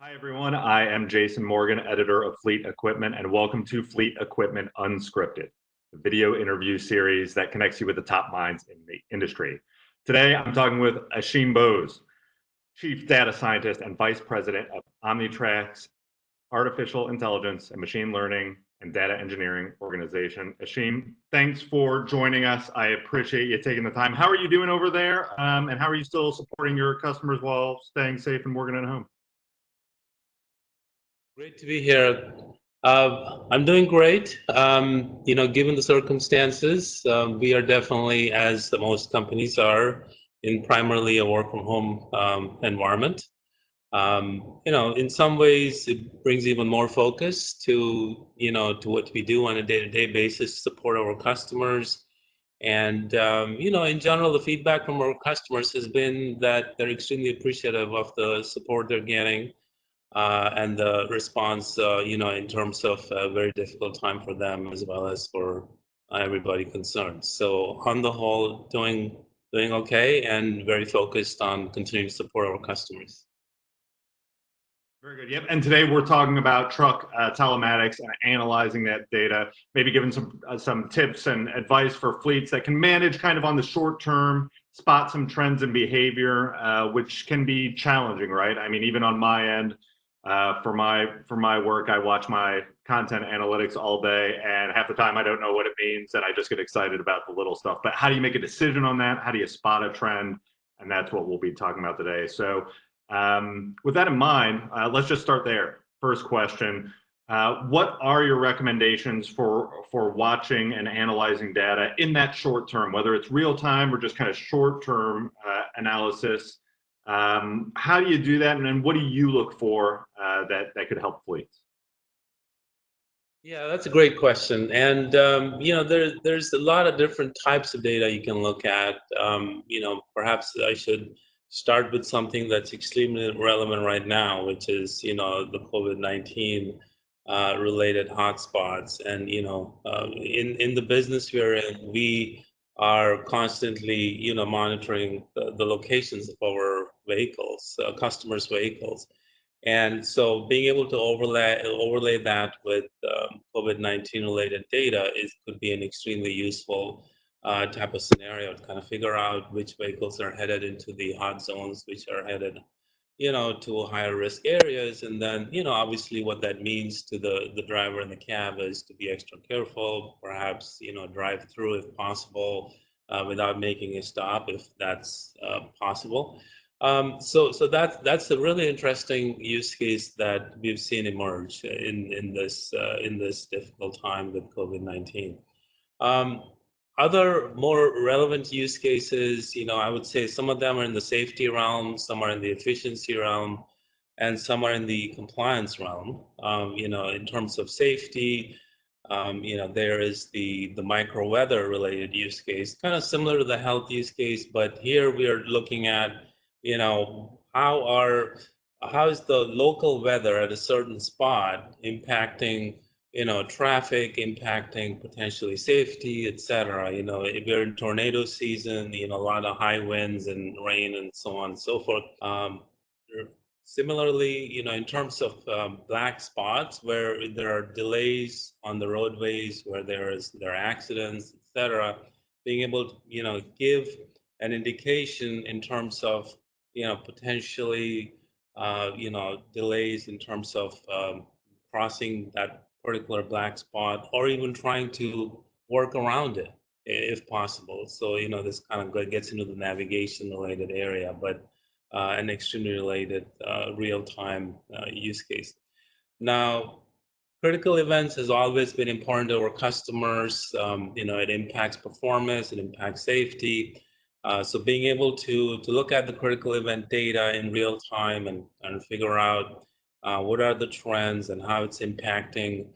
Hi, everyone. I am Jason Morgan, editor of Fleet Equipment, and welcome to Fleet Equipment Unscripted, the video interview series that connects you with the top minds in the industry. Today, I'm talking with Ashim Bose, Chief Data Scientist and Vice President of Omnitracs Artificial Intelligence and Machine Learning and Data Engineering Organization. Ashim, thanks for joining us. I appreciate you taking the time. How are you doing over there? And how are you still supporting your customers while staying safe and working at home? Great to be here. I'm doing great. Given the circumstances, we are definitely, as the most companies are, in primarily a work from home environment. In some ways, it brings even more focus to what we do on a day-to-day basis, support our customers. And, in general, the feedback from our customers has been that they're extremely appreciative of the support they're getting and the response, in terms of a very difficult time for them as well as for everybody concerned. So on the whole, doing okay and very focused on continuing to support our customers. Very good. Yep. And today we're talking about truck telematics and analyzing that data, maybe giving some tips and advice for fleets that can manage kind of on the short term, spot some trends in behavior, which can be challenging, right? I mean, even on my end, for my work, I watch my content analytics all day, and half the time I don't know what it means, and I just get excited about the little stuff. But how do you make a decision on that? How do you spot a trend? And that's what we'll be talking about today. So with that in mind, let's just start there. First question. What are your recommendations for watching and analyzing data in that short term, whether it's real time or just kind of short term analysis? How do you do that, and then what do you look for that could help fleets? Yeah, that's a great question. And there's a lot of different types of data you can look at. Perhaps I should start with something that's extremely relevant right now, which is the COVID-19 related hotspots. And in the business we're in, we are constantly monitoring the locations of our vehicles, customers' vehicles. And so being able to overlay that with COVID-19 related data could be an extremely useful type of scenario to kind of figure out which vehicles are headed into the hot zones, which are headed, to higher risk areas. And then, obviously what that means to the driver in the cab is to be extra careful, perhaps, drive through if possible without making a stop if that's possible. So that's a really interesting use case that we've seen emerge in this difficult time with COVID-19. Other more relevant use cases, I would say some of them are in the safety realm, some are in the efficiency realm, and some are in the compliance realm. In terms of safety, there is the micro weather related use case, kind of similar to the health use case, but here we are looking at, how is the local weather at a certain spot impacting traffic, impacting potentially safety, etc. If we're in tornado season, a lot of high winds and rain and so on and so forth. Similarly, in terms of black spots where there are delays on the roadways, where there are accidents, etc., being able to give an indication in terms of potentially delays in terms of crossing that particular black spot, or even trying to work around it if possible. So this kind of gets into the navigation related area, but an extremely related real-time use case. Now, critical events has always been important to our customers. It impacts performance, it impacts safety. So being able to look at the critical event data in real time and figure out what are the trends and how it's impacting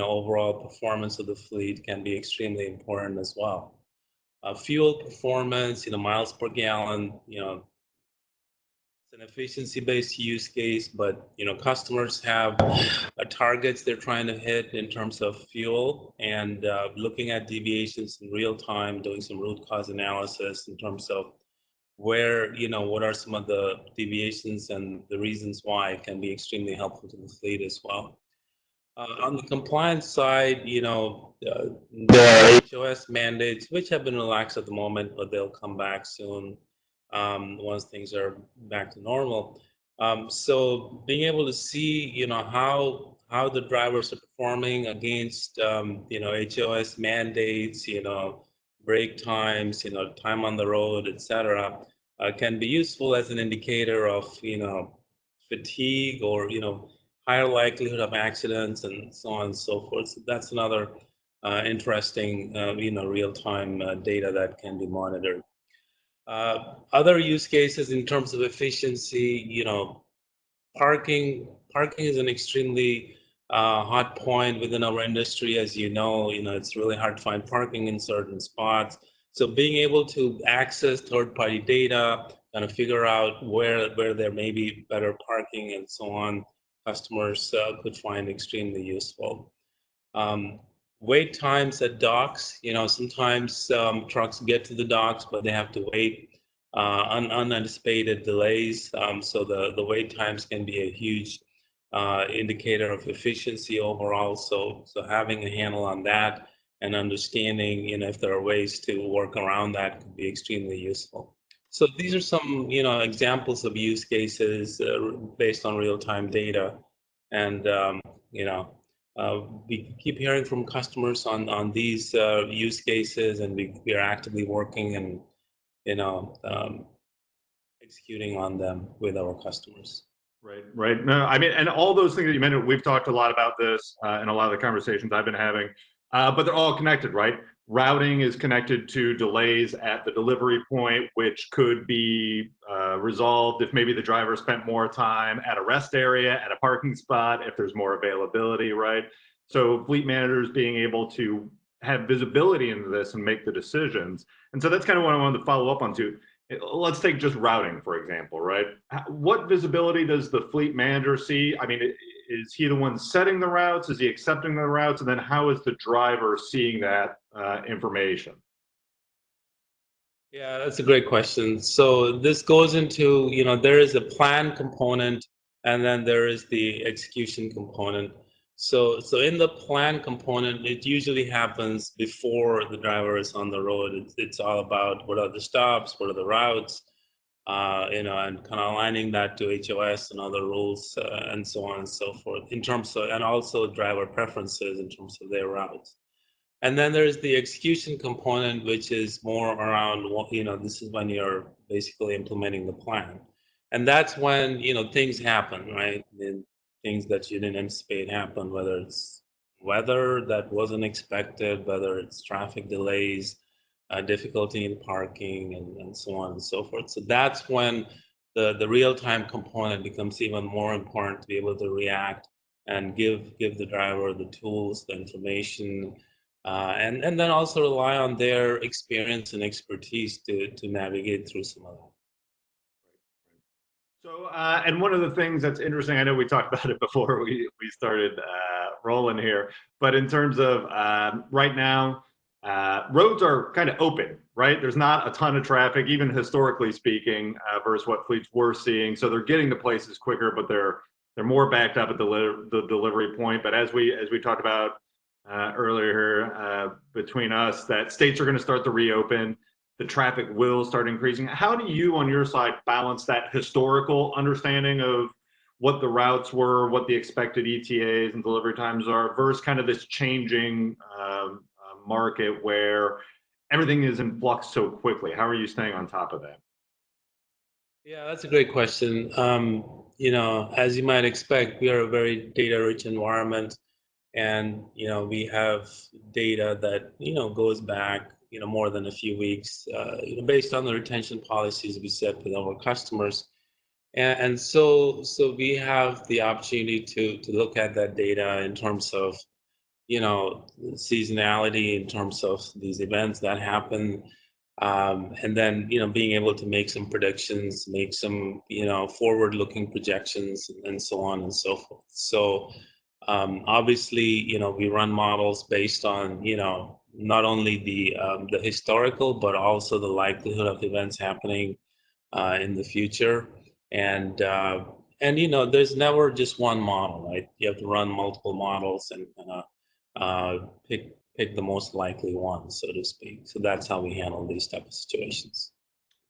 overall performance of the fleet can be extremely important as well. Fuel performance, miles per gallon, it's an efficiency-based use case, but customers have targets they're trying to hit in terms of fuel, and looking at deviations in real time, doing some root cause analysis in terms of where, what are some of the deviations and the reasons why it can be extremely helpful to the fleet as well. On the compliance side, there are HOS mandates, which have been relaxed at the moment, but they'll come back soon once things are back to normal. So being able to see, how the drivers are performing against, HOS mandates, break times, time on the road, etc., can be useful as an indicator of, fatigue or, higher likelihood of accidents and so on and so forth. So that's another interesting, real-time data that can be monitored. Other use cases in terms of efficiency, parking is an extremely hot point within our industry. As it's really hard to find parking in certain spots. So being able to access third-party data, kind of figure out where there may be better parking and so on, customers could find extremely useful. Um, Wait times at docks, sometimes trucks get to the docks, but they have to wait, unanticipated delays. So the wait times can be a huge indicator of efficiency overall. So having a handle on that and understanding, if there are ways to work around that could be extremely useful. So these are some, examples of use cases based on real-time data, and we keep hearing from customers on these use cases, and we are actively working and executing on them with our customers. Right, right. No, I mean, and all those things that you mentioned, we've talked a lot about this in a lot of the conversations I've been having, but they're all connected, right? Routing is connected to delays at the delivery point, which could be resolved if maybe the driver spent more time at a rest area, at a parking spot, if there's more availability, right? So fleet managers being able to have visibility into this and make the decisions. And so that's kind of what I wanted to follow up on too. Let's take just routing, for example, right? What visibility does the fleet manager see? I mean, is he the one setting the routes? Is he accepting the routes? And then how is the driver seeing that information? Yeah, that's a great question. So this goes into, there is a plan component and then there is the execution component. So in the plan component, it usually happens before the driver is on the road. It's all about what are the stops, what are the routes, and kind of aligning that to HOS and other rules and so on and so forth in terms of, and also driver preferences in terms of their routes. And then there's the execution component, which is more around, this is when you're basically implementing the plan. And that's when, things happen, right? And things that you didn't anticipate happen, whether it's weather that wasn't expected, whether it's traffic delays, difficulty in parking, and so on and so forth. So that's when the real-time component becomes even more important to be able to react and give the driver the tools, the information, and then also rely on their experience and expertise to navigate through some of that. So, and one of the things that's interesting, I know we talked about it before we started rolling here, but in terms of right now, roads are kind of open, right? There's not a ton of traffic, even historically speaking, versus what fleets were seeing. So they're getting to places quicker, but they're more backed up at the delivery point. But as we talked about earlier between us, that states are going to start to reopen, the traffic will start increasing. How do you, on your side, balance that historical understanding of what the routes were, what the expected ETAs and delivery times are, versus kind of this changing market where everything is in flux so quickly? How are you staying on top of that? Yeah, that's a great question. As you might expect, we are a very data-rich environment, and we have data that goes back more than a few weeks, based on the retention policies we set with our customers. And so we have the opportunity to look at that data in terms of seasonality, in terms of these events that happen, and then being able to make some predictions, make some forward-looking projections, and so on and so forth. So obviously we run models based on not only the historical but also the likelihood of events happening in the future. And you know, there's never just one model, right? You have to run multiple models and kind of pick the most likely one, so to speak. So that's how we handle these type of situations.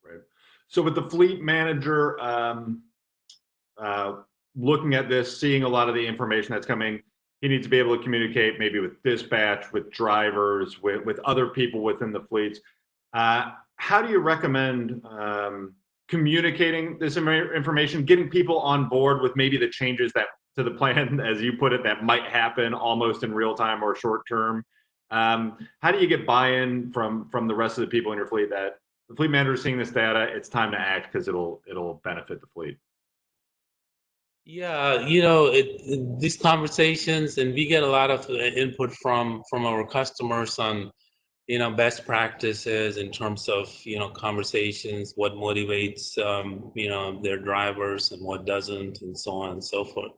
Right. So with the fleet manager, uh, looking at this, seeing a lot of the information that's coming, he needs to be able to communicate maybe with dispatch, with drivers, with other people within the fleets. How do you recommend communicating this information, getting people on board with maybe the changes that to the plan, as you put it, that might happen almost in real time or short term? How do you get buy-in from the rest of the people in your fleet that the fleet manager is seeing this data, it's time to act because it'll benefit the fleet? Yeah, you know, these conversations, and we get a lot of input from our customers on, you know, best practices in terms of, you know, conversations, what motivates, you know, their drivers and what doesn't, and so on and so forth.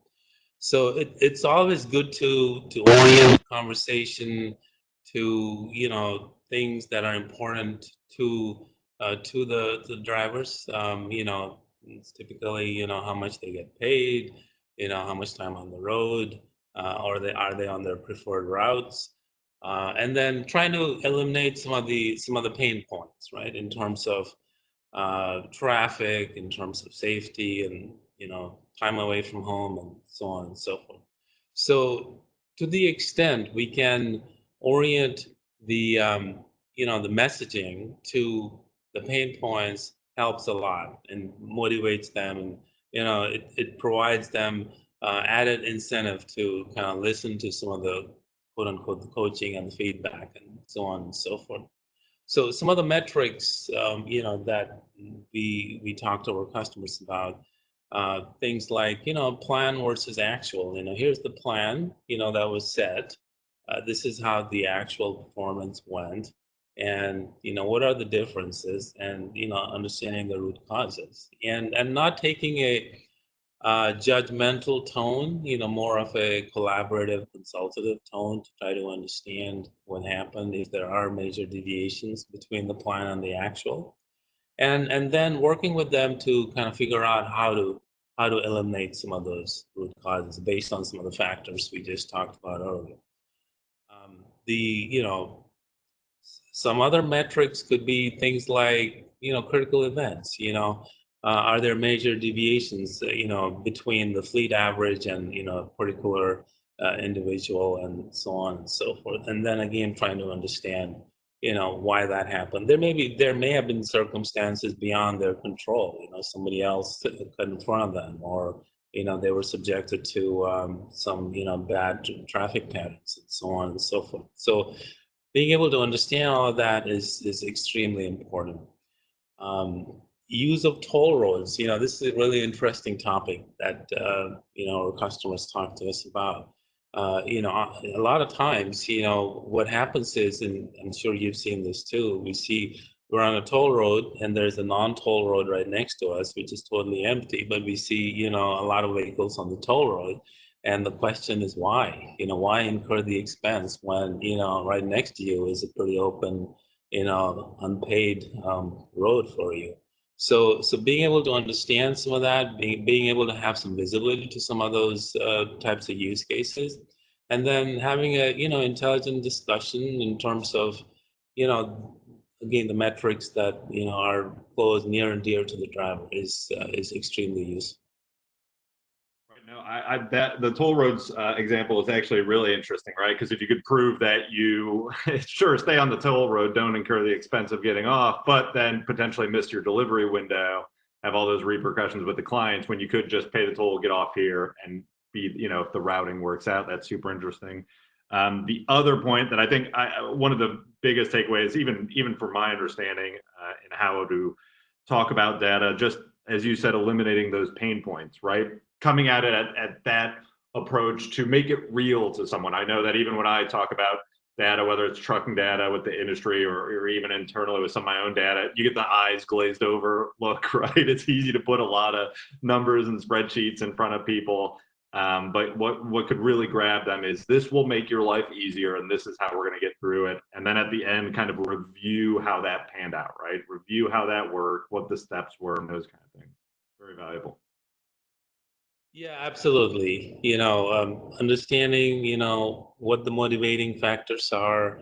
So it's always good to orient the conversation to, you know, things that are important to the drivers. You know, it's typically, you know, how much they get paid, you know, how much time on the road, or are they on their preferred routes, and then trying to eliminate some of the pain points, right, in terms of traffic, in terms of safety, and you know, time away from home, and so on and so forth. So to the extent we can orient the you know, the messaging to the pain points helps a lot and motivates them, and you know, it provides them added incentive to kind of listen to some of the quote unquote the coaching and the feedback and so on and so forth. So some of the metrics, you know, that we talk to our customers about, things like, you know, plan versus actual. You know, here's the plan, you know, that was set. This is how the actual performance went, and you know, what are the differences, and you know, understanding the root causes, and not taking a judgmental tone, you know, more of a collaborative, consultative tone to try to understand what happened, if there are major deviations between the plan and the actual, and then working with them to kind of figure out how to eliminate some of those root causes based on some of the factors we just talked about earlier. The you know, some other metrics could be things like, you know, critical events. You know, are there major deviations, you know, between the fleet average and, you know, a particular individual, and so on and so forth. And then again, trying to understand, you know, why that happened. There may have been circumstances beyond their control. You know, somebody else cut in front of them, or you know, they were subjected to some, you know, bad traffic patterns, and so on and so forth. So being able to understand all of that is extremely important. Use of toll roads, you know, this is a really interesting topic that you know, our customers talk to us about. You know, a lot of times, you know, what happens is, and I'm sure you've seen this too, we see we're on a toll road and there's a non-toll road right next to us, which is totally empty, but we see, you know, a lot of vehicles on the toll road. And the question is why? You know, why incur the expense when, you know, right next to you is a pretty open, you know, unpaid road for you? So being able to understand some of that, being able to have some visibility to some of those types of use cases, and then having a, you know, intelligent discussion in terms of, you know, again, the metrics that, you know, are close, near and dear to the driver is extremely useful. Right. No, that the toll roads example is actually really interesting, right? Because if you could prove that you sure stay on the toll road, don't incur the expense of getting off, but then potentially miss your delivery window, have all those repercussions with the clients when you could just pay the toll, get off here, and be, you know, if the routing works out, that's super interesting. The other point that I think one of the biggest takeaways, even for my understanding in how to talk about data, just as you said, eliminating those pain points, right? Coming at it at that approach to make it real to someone. I know that even when I talk about data, whether it's trucking data with the industry, or even internally with some of my own data, you get the eyes glazed over look, right? It's easy to put a lot of numbers and spreadsheets in front of people. But what could really grab them is this will make your life easier, and this is how we're going to get through it. And then at the end, kind of review how that panned out, right? Review how that worked, what the steps were, and those kind of things. Very valuable. Yeah, absolutely. Understanding, what the motivating factors are,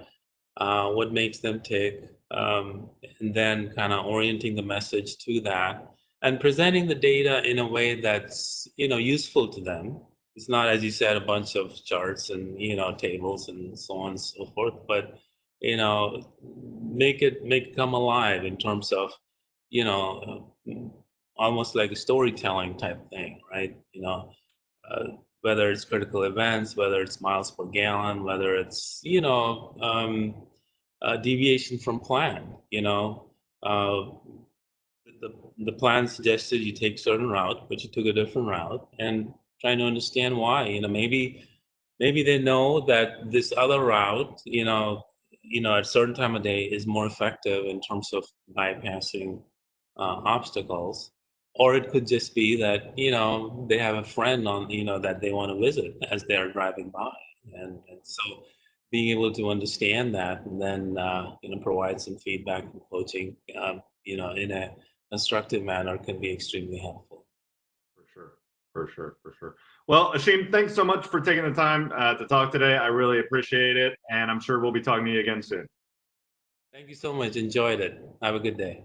what makes them tick, and then kind of orienting the message to that and presenting the data in a way that's, useful to them. It's not, as you said, a bunch of charts and, tables and so on and so forth, but, make it come alive in terms of, you know, almost like a storytelling type thing, right? Uh, whether it's critical events, whether it's miles per gallon, whether it's deviation from plan. Uh, the the plan suggested you take certain route, but you took a different route, and trying to understand why. Maybe they know that this other route, at a certain time of day is more effective in terms of bypassing obstacles, or it could just be that they have a friend on that they want to visit as they're driving by, and so being able to understand that and then provide some feedback and coaching in a constructive manner can be extremely helpful. For sure. For sure. For sure. Well, Ashim, thanks so much for taking the time to talk today. I really appreciate it. And I'm sure we'll be talking to you again soon. Thank you so much. Enjoyed it. Have a good day.